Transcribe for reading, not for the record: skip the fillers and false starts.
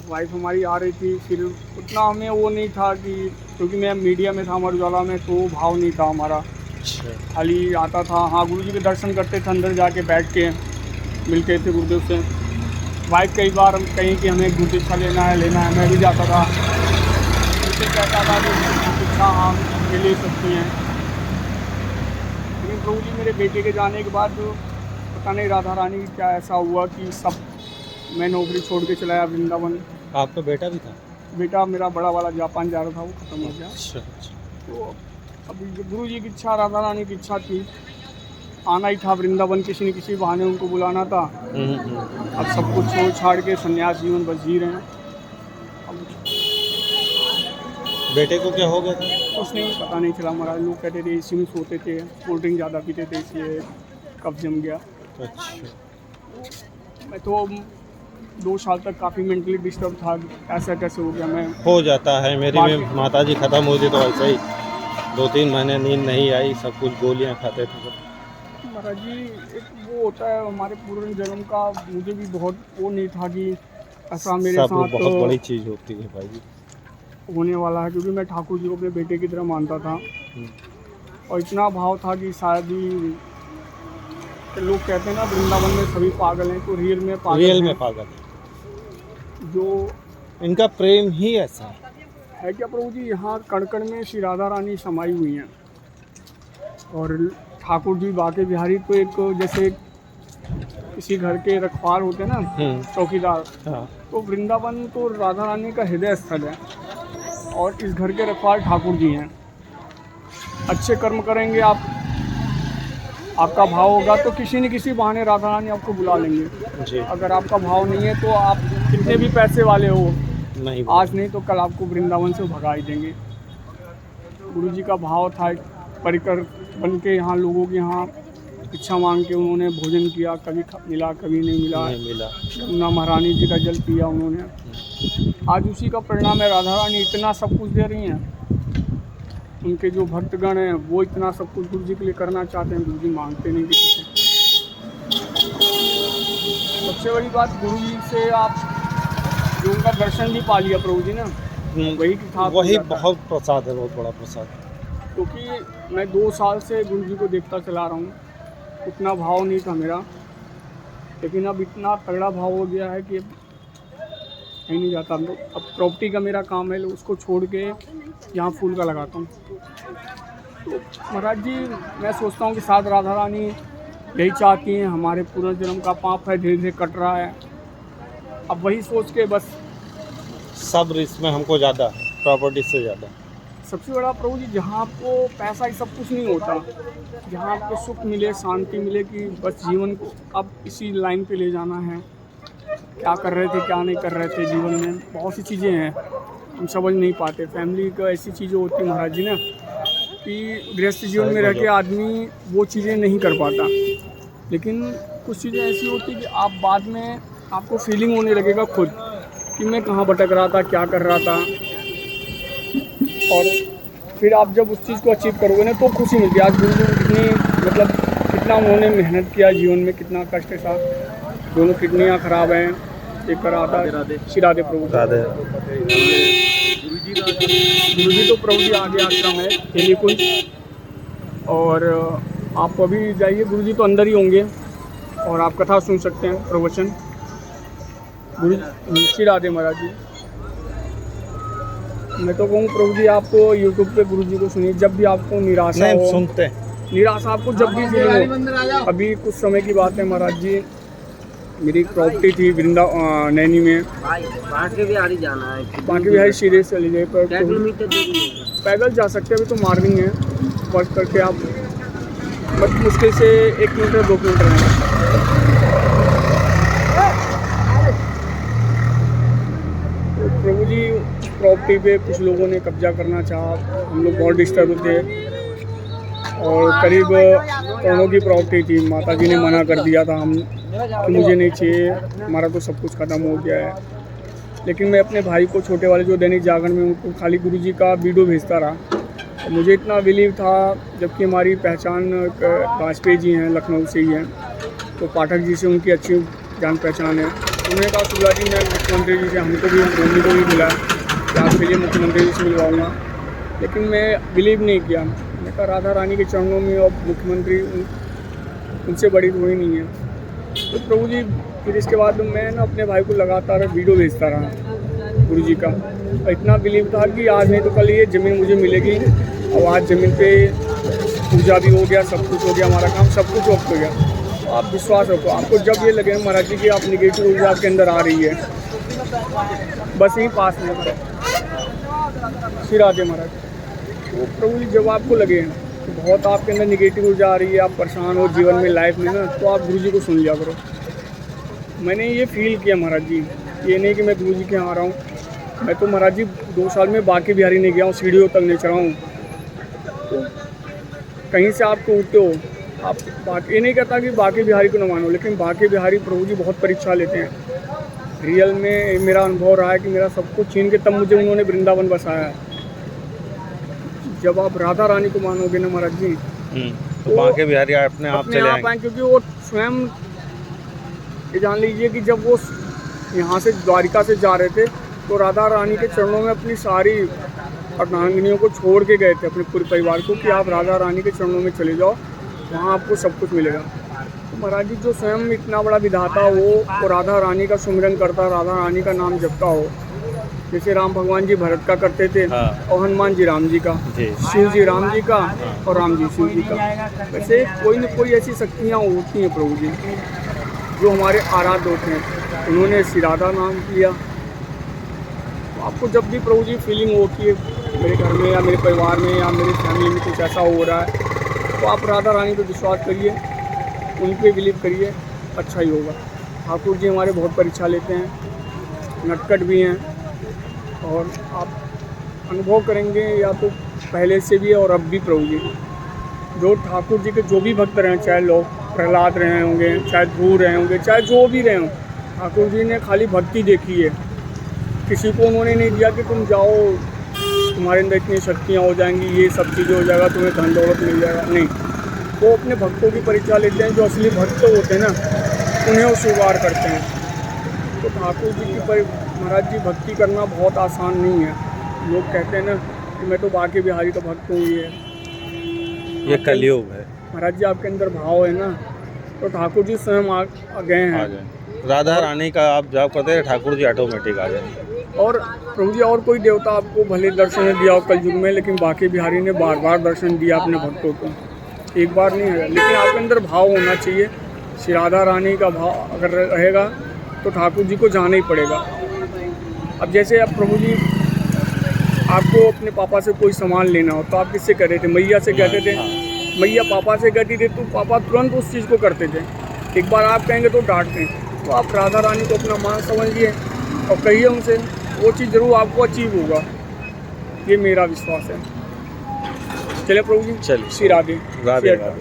और वाइफ हमारी आ रही थी, फिर उतना हमें वो नहीं था कि, क्योंकि मैं मीडिया में था अमर उजाला में, तो भाव नहीं था हमारा। अच्छा। खाली आता था, हाँ गुरु जी के दर्शन करते थे, अंदर जाके बैठ के मिलते थे गुरुदेव से। वाइफ कई बार हम कहीं कि हमें गुरु दीक्षा लेना है, मैं भी जाता था, उनसे कहता था कि दीक्षा हाँ ले सकती हैं। लेकिन प्रभु जी मेरे बेटे के जाने के बाद पता नहीं राधा रानी क्या ऐसा हुआ कि सब, मैं नौकरी छोड़ के चला आया वृंदावन। आपका बेटा भी था? बेटा मेरा बड़ा वाला जापान जा रहा था, वो ख़त्म हो गया। अच्छा अच्छा। तो अभी गुरु जी की इच्छा, राधा रानी की इच्छा थी, आना ही था वृंदावन, किसी न किसी बहाने उनको बुलाना था। अब सब कुछ छोड़ छाड़ के संन्यास जीवन बस जी रहे हैं। अब बेटे को क्या हो गया था? कुछ नहीं, पता नहीं चला महाराज। लोग कहते थे इसी में सोते थे, कोल्ड ड्रिंक ज़्यादा पीते थे, इसलिए कफ जम गया। अच्छा। मैं तो 2 साल तक काफ़ी मेंटली डिस्टर्ब था, ऐसा कैसे हो गया। मैं हो जाता है, मेरी बाकी- में माता जी ख़त्म हुई थी तो ऐसा ही 2-3 महीने नींद नहीं आई, सब कुछ गोलियां खाते थे। महाराज जी एक वो होता है हमारे पूर्व जन्म का, मुझे भी बहुत वो नहीं था कि ऐसा मेरे सब साथ बहुत बड़ी चीज़ होती है भाई जी। होने वाला है, क्योंकि मैं ठाकुर जी को अपने बेटे की तरह मानता था और इतना भाव था कि शायद ही, लोग कहते हैं ना वृंदावन में सभी पागल हैं, तो रियल में पागल है। जो इनका प्रेम ही ऐसा है क्या प्रभु जी, यहाँ कण में श्री राधा रानी समाई हुई हैं। और ठाकुर जी बाके बिहारी तो एक जैसे किसी घर के रखवार होते हैं ना, चौकीदार, हाँ। तो वृंदावन तो राधा रानी का हृदय स्थल है और इस घर के रखवार ठाकुर जी हैं। अच्छे कर्म करेंगे आप, आपका भाव होगा तो किसी न किसी बहाने राधा रानी आपको बुला लेंगे जी। अगर आपका भाव नहीं है तो आप कितने भी पैसे वाले हो, नहीं आज नहीं तो कल आपको वृंदावन से भगा ही देंगे। गुरु जी का भाव था, परिकर बन के यहाँ लोगों के यहाँ इच्छा मांग के उन्होंने भोजन किया, कभी मिला कभी नहीं मिला। यमुना महारानी जी का जल पिया उन्होंने, आज उसी का परिणाम है। राधा रानी इतना सब कुछ दे रही हैं, उनके जो भक्तगण हैं वो इतना सब कुछ गुरु जी के लिए करना चाहते हैं, गुरु जी मांगते नहीं किसी से। सबसे बड़ी बात गुरु जी से आप जो उनका दर्शन भी पा लिया प्रभु जी ना, वही था, वही बहुत प्रसाद है, बहुत बड़ा प्रसाद। क्योंकि मैं 2 साल से गुरु जी को देखता चला रहा हूँ, उतना भाव नहीं था मेरा, लेकिन अब इतना तगड़ा भाव हो गया है कि कहीं नहीं जाता। अब प्रॉपर्टी का मेरा काम है, उसको छोड़ के यहाँ फूल का लगाता हूँ। तो महाराज जी मैं सोचता हूँ कि साथ राधा रानी यही चाहती हैं, हमारे पूर्ण जन्म का पाप है धीरे धीरे कट रहा है। अब वही सोच के बस सब इसमें हमको ज़्यादा प्रॉपर्टी से ज़्यादा सबसे बड़ा प्रभु जी, जहाँ आपको पैसा ही सब कुछ नहीं होता, जहाँ आपको सुख मिले, शांति मिले, कि बस जीवन को अब इसी लाइन पे ले जाना है। क्या कर रहे थे क्या नहीं कर रहे थे जीवन में, बहुत सी चीज़ें हैं हम समझ नहीं पाते। फैमिली का ऐसी चीज़ें होती हैं महाराज जी ना, कि गृहस्थ जीवन में रह के आदमी वो चीज़ें नहीं कर पाता, लेकिन कुछ चीज़ें ऐसी होती कि आप बाद में आपको फीलिंग होने लगेगा खुद कि मैं कहाँ भटक रहा था, क्या कर रहा था। और फिर आप जब उस चीज़ को अचीव करोगे ना तो खुशी मिलती है। आज गुरु जी कितनी मतलब कितना उन्होंने मेहनत किया जीवन में, कितना कष्ट था। दोनों किडनियाँ ख़राब हैं, एक कर रहा था। श्री राधे प्रभु राधे। गुरु जी तो प्रभु जी आगे आश्रम है हेलीकुंज, और आप अभी जाइए, गुरु जी तो अंदर ही होंगे और आप कथा सुन सकते हैं, प्रवचन। गुरु श्री राधे महाराज जी। मैं तो कहूँ प्रभु जी आप यूट्यूब पे गुरु जी को सुनिए, जब भी आपको निराशा हो, सुनते हैं, निराशा आपको जब भी फील हो। अभी कुछ समय की बात है महाराज जी, मेरी एक प्रॉपर्टी थी नैनी में, बाकी बिहारी जाना है, बाकी बिहारी सीधे चले गए, पर किलोमीटर पैदल जा सकते हैं। अभी तो मॉर्निंग है, वर्क करके आप बस मुश्किल से 1 किलोमीटर 2 किलोमीटर है। तो प्रभु जी प्रॉपर्टी पे कुछ लोगों ने कब्जा करना चाहा, हम लोग बहुत डिस्टर्ब थे और करीब करोड़ों की प्रॉपर्टी थी। माता जी ने मना कर दिया था हम कि मुझे नहीं चाहिए, हमारा तो सब कुछ ख़त्म हो गया है। लेकिन मैं अपने भाई को, छोटे वाले जो दैनिक जागरण में, उनको खाली गुरु जी का वीडियो भेजता रहा। और मुझे इतना बिलीव था, जबकि हमारी पहचान वाजपेयी जी हैं, लखनऊ से ही हैं, तो पाठक जी से उनकी अच्छी जान पहचान है। उन्होंने कहा शुक्ला जी मैं मुख्यमंत्री जी से हमको भी बोलने को भी मिला कि आपके लिए मुख्यमंत्री जी से मिलवाऊँगा, लेकिन मैं बिलीव नहीं किया। मैंने कहा राधा रानी के चरणों में और मुख्यमंत्री उनसे बड़ी कोई नहीं है। तो प्रभु जी फिर इसके बाद मैं ना अपने भाई को लगातार वीडियो भेजता रहा गुरु जी का, और इतना बिलीव था कि आज नहीं तो कल ये ज़मीन मुझे मिलेगी। और आज ज़मीन पे पूजा भी हो गया, सब कुछ हो गया, हमारा काम सब कुछ वक्त हो गया। तो आप विश्वास रखो, आपको जब ये लगे महाराज जी कि आप निगेटिव ऊर्जा आपके अंदर आ रही है, बस यहीं पास में श्री राधे महाराज, तो प्रभु जी जब आपको लगे तो बहुत आपके अंदर निगेटिव ऊर्जा आ रही है, आप परेशान हो जीवन में लाइफ में ना, तो आप गुरु जी को सुन लिया करो। मैंने ये फील किया महाराज जी, ये नहीं कि मैं गुरु जी के यहाँ आ रहा हूँ। मैं तो महाराज जी 2 साल में बाकी बिहारी नहीं गया हूँ, सीढ़ियों तक नहीं चढ़ा हूँ। तो कहीं से आपको उठते हो, आप बाकी ये नहीं कहता कि बाकी बिहारी को न मानो, लेकिन बाकी बिहारी प्रभु जी बहुत परीक्षा लेते हैं। रियल में मेरा अनुभव रहा है कि मेरा सब कुछ छीन के तब मुझे उन्होंने वृंदावन बसाया है। जब आप राधा रानी को मानोगे ना महाराज जी, तो बांके बिहारी अपने आप चले आएंगे, क्योंकि वो स्वयं ये जान लीजिए कि जब वो यहाँ से द्वारिका से जा रहे थे तो राधा रानी के चरणों में अपनी सारी अर्धांगिनियों को छोड़ के गए थे, अपने पूरे परिवार को, कि आप राधा रानी के चरणों में चले जाओ, वहाँ आपको सब कुछ मिलेगा। तो महाराज जी जो स्वयं इतना बड़ा विधाता हो, वो राधा रानी का सुमिरन करता, राधा रानी का नाम जपता हो, जैसे राम भगवान जी भरत का करते थे, और हनुमान जी राम जी का, शिव जी राम जी का, और राम जी शिव जी का। वैसे कोई न कोई ऐसी शक्तियाँ होती हैं प्रभु जी जो हमारे आराध्य होते हैं। उन्होंने श्री राधा नाम किया। तो आपको जब भी प्रभु जी फीलिंग हो कि मेरे घर में या मेरे परिवार में या मेरी फैमिली में कुछ ऐसा हो रहा है, तो आप राधा रानी पर विश्वास करिए, उन पर बिलीव करिए, अच्छा ही होगा। ठाकुर जी हमारे बहुत परीक्षा लेते हैं, नटखट भी हैं, और आप अनुभव करेंगे या तो पहले से भी और अब भी प्रभु जी, जो ठाकुर जी के जो भी भक्त रहे, चाहे लोग प्रहलाद रहे होंगे, चाहे ध्रुव रहे होंगे, चाहे जो भी रहे हों, ठाकुर जी ने खाली भक्ति देखी है। किसी को उन्होंने नहीं दिया कि तुम जाओ तुम्हारे अंदर इतनी शक्तियाँ हो जाएंगी, ये सब चीज़ें हो जाएगा, तुम्हें धन दौलत मिल जाएगा, नहीं। वो अपने भक्तों की परीक्षा लेते हैं, जो असली भक्त होते हैं ना, उन्हें वो स्वीकार करते हैं। तो ठाकुर जी की महाराज जी भक्ति करना बहुत आसान नहीं है। लोग कहते हैं ना कि मैं तो बाकी बिहारी का भक्त हूँ, ये कलयुग है महाराज जी। आपके अंदर भाव है ना, तो ठाकुर जी स्वयं आ गए हैं। राधा रानी का आप जाप करते हैं, ठाकुर जी ऑटोमेटिक आ जाए। और प्रभु जी और कोई देवता आपको भले दर्शन दिया हो कलयुग में, लेकिन बाकी बिहारी ने बार बार दर्शन दिया अपने भक्तों को, एक बार नहीं है। लेकिन आपके अंदर भाव होना चाहिए। श्री राधा रानी का भाव अगर रहेगा तो ठाकुर जी को जाना ही पड़ेगा। अब जैसे अब प्रभु जी आपको अपने पापा से कोई सामान लेना हो तो आप किससे कहते थे? मैया से कहते थे। मैया पापा से कहती थी तो पापा तुरंत उस चीज़ को करते थे। एक बार आप कहेंगे तो डांटते हैं। तो आप राधा रानी को अपना मां समझिए और कहिए उनसे, वो चीज़ ज़रूर आपको अचीव होगा, ये मेरा विश्वास है। चले प्रभु जी, चलिए, श्री राधे राधे राधे।